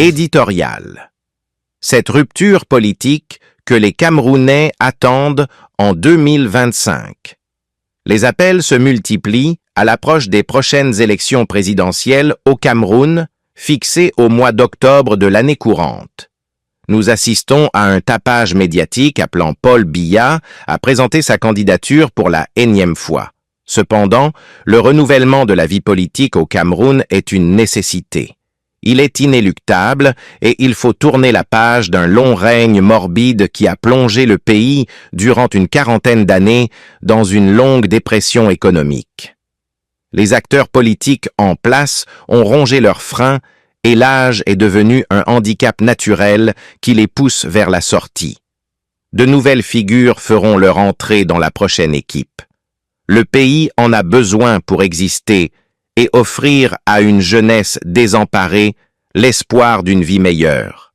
Éditorial. Cette rupture politique que les Camerounais attendent en 2025. Les appels se multiplient à l'approche des prochaines élections présidentielles au Cameroun, fixées au mois d'octobre de l'année courante. Nous assistons à un tapage médiatique appelant Paul Biya à présenter sa candidature pour la énième fois. Cependant, le renouvellement de la vie politique au Cameroun est une nécessité. Il est inéluctable et il faut tourner la page d'un long règne morbide qui a plongé le pays durant une quarantaine d'années dans une longue dépression économique. Les acteurs politiques en place ont rongé leurs freins et l'âge est devenu un handicap naturel qui les pousse vers la sortie. De nouvelles figures feront leur entrée dans la prochaine équipe. Le pays en a besoin pour exister et offrir à une jeunesse désemparée l'espoir d'une vie meilleure.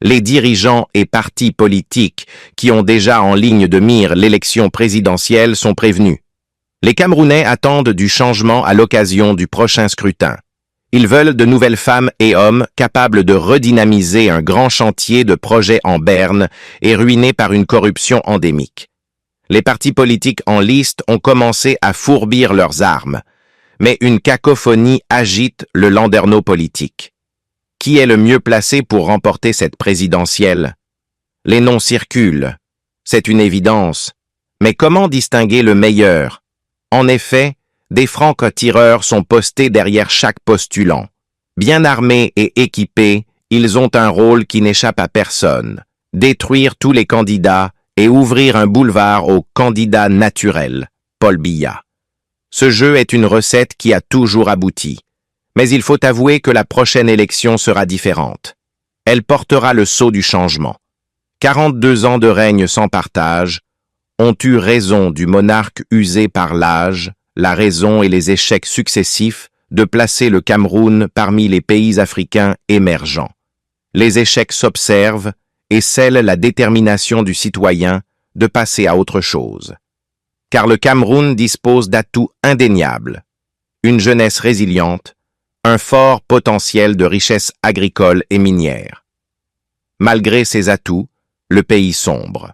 Les dirigeants et partis politiques qui ont déjà en ligne de mire l'élection présidentielle sont prévenus. Les Camerounais attendent du changement à l'occasion du prochain scrutin. Ils veulent de nouvelles femmes et hommes capables de redynamiser un grand chantier de projets en berne et ruiné par une corruption endémique. Les partis politiques en liste ont commencé à fourbir leurs armes, mais une cacophonie agite le landerneau politique. Qui est le mieux placé pour remporter cette présidentielle? Les noms circulent, c'est une évidence. Mais comment distinguer le meilleur? En effet, des francs-tireurs sont postés derrière chaque postulant. Bien armés et équipés, ils ont un rôle qui n'échappe à personne. Détruire tous les candidats et ouvrir un boulevard aux candidats naturels. Paul Biya. Ce jeu est une recette qui a toujours abouti. Mais il faut avouer que la prochaine élection sera différente. Elle portera le sceau du changement. 42 ans de règne sans partage ont eu raison du monarque usé par l'âge, la raison et les échecs successifs de placer le Cameroun parmi les pays africains émergents. Les échecs s'observent et scellent la détermination du citoyen de passer à autre chose. Car le Cameroun dispose d'atouts indéniables, une jeunesse résiliente, un fort potentiel de richesse agricole et minière. Malgré ces atouts, le pays sombre.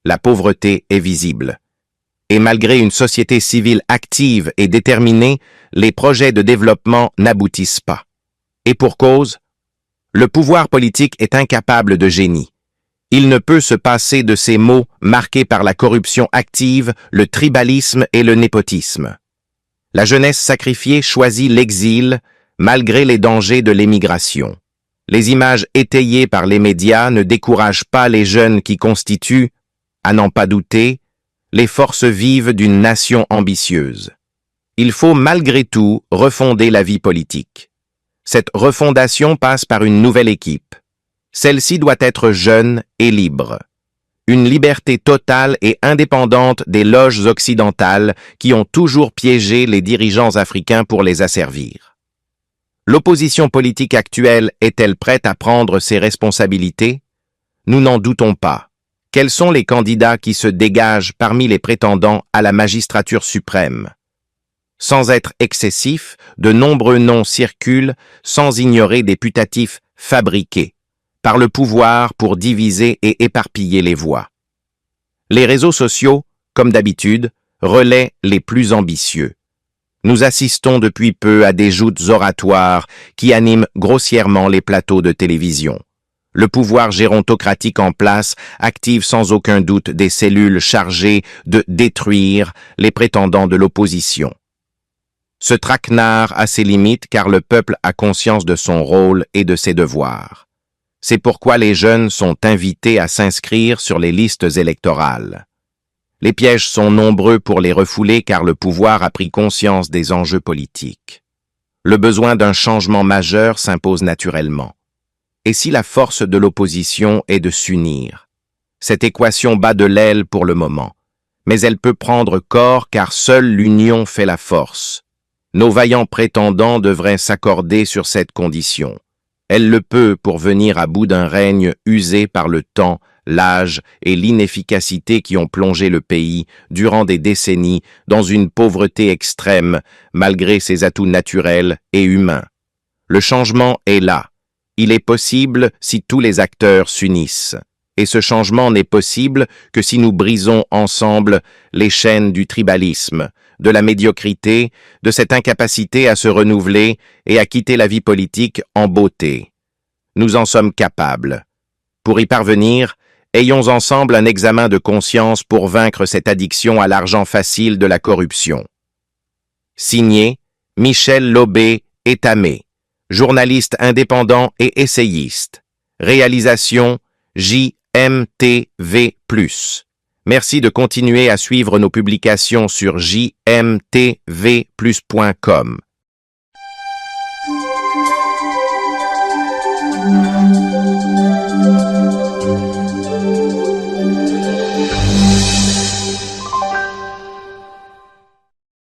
La pauvreté est visible. Et malgré une société civile active et déterminée, les projets de développement n'aboutissent pas. Et pour cause, le pouvoir politique est incapable de génie. Il ne peut se passer de ces mots marqués par la corruption active, le tribalisme et le népotisme. La jeunesse sacrifiée choisit l'exil malgré les dangers de l'émigration. Les images étayées par les médias ne découragent pas les jeunes qui constituent, à n'en pas douter, les forces vives d'une nation ambitieuse. Il faut malgré tout refonder la vie politique. Cette refondation passe par une nouvelle équipe. Celle-ci doit être jeune et libre. Une liberté totale et indépendante des loges occidentales qui ont toujours piégé les dirigeants africains pour les asservir. L'opposition politique actuelle est-elle prête à prendre ses responsabilités? Nous n'en doutons pas. Quels sont les candidats qui se dégagent parmi les prétendants à la magistrature suprême? Sans être excessif, de nombreux noms circulent sans ignorer des putatifs fabriqués par le pouvoir pour diviser et éparpiller les voix. Les réseaux sociaux, comme d'habitude, relaient les plus ambitieux. Nous assistons depuis peu à des joutes oratoires qui animent grossièrement les plateaux de télévision. Le pouvoir gérontocratique en place active sans aucun doute des cellules chargées de détruire les prétendants de l'opposition. Ce traquenard a ses limites car le peuple a conscience de son rôle et de ses devoirs. C'est pourquoi les jeunes sont invités à s'inscrire sur les listes électorales. Les pièges sont nombreux pour les refouler car le pouvoir a pris conscience des enjeux politiques. Le besoin d'un changement majeur s'impose naturellement. Et si la force de l'opposition est de s'unir? Cette équation bat de l'aile pour le moment, mais elle peut prendre corps car seule l'union fait la force. Nos vaillants prétendants devraient s'accorder sur cette condition. Elle le peut pour venir à bout d'un règne usé par le temps, l'âge et l'inefficacité qui ont plongé le pays durant des décennies dans une pauvreté extrême malgré ses atouts naturels et humains. Le changement est là, Il est possible si tous les acteurs s'unissent. Et ce changement n'est possible que si nous brisons ensemble les chaînes du tribalisme, de la médiocrité, de cette incapacité à se renouveler et à quitter la vie politique en beauté. Nous en sommes capables. Pour y parvenir, ayons ensemble un examen de conscience pour vaincre cette addiction à l'argent facile de la corruption. Signé Michel Lobé-Etamé, journaliste indépendant et essayiste. Réalisation JMTV+. Merci de continuer à suivre nos publications sur jmtvplus.com.